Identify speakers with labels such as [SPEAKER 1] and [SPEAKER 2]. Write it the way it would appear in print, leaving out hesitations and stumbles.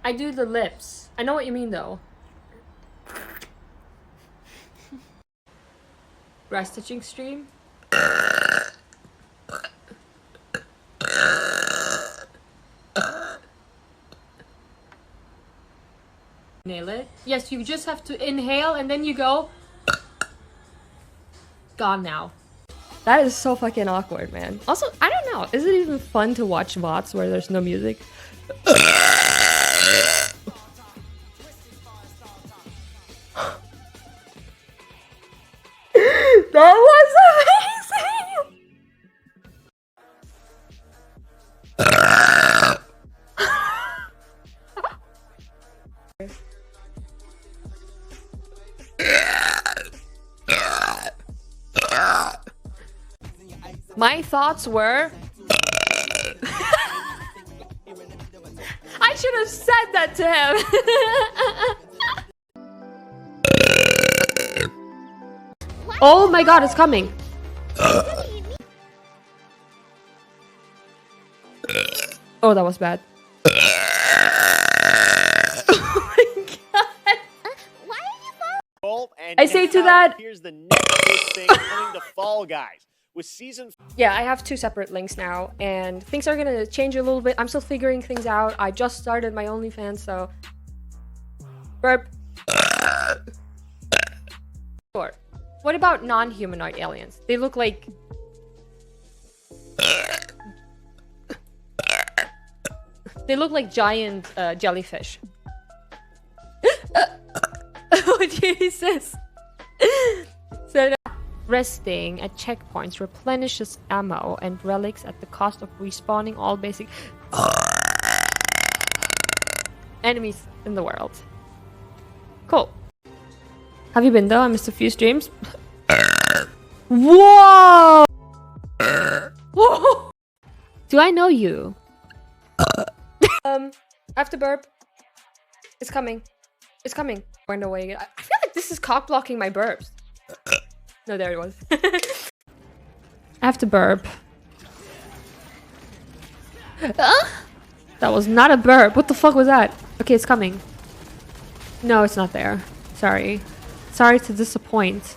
[SPEAKER 1] I do the lips. I know what you mean though. Breast stitching stream. Nail it. Yes, you just have to inhale and then you go. Gone now. That is so fucking awkward, man. Also, I don't know. Is it even fun to watch VODs where there's no music? That was amazing! My thoughts were... I should have said that to him! Oh my god, it's coming! Oh, that was bad. Oh my god! I say to that...
[SPEAKER 2] Here's the next big thing coming to Fall Guys. With season...
[SPEAKER 1] Yeah, I have 2 separate links now, and things are gonna change a little bit. I'm still figuring things out. I just started my OnlyFans, so... Burp. Sure. What about non-humanoid aliens? They look like... They look like giant jellyfish. Oh, Jesus. So, resting at checkpoints replenishes ammo and relics at the cost of respawning all basic enemies in the world. Cool. Have you been though? I missed a few streams. Whoa! Whoa! Do I know you? I have to burp. It's coming. It's coming. Find a way. I feel like this is cock blocking my burps. No, there it was. I have to burp. That was not a burp. What the fuck was that? Okay, it's coming. No, it's not there. Sorry. Sorry to disappoint.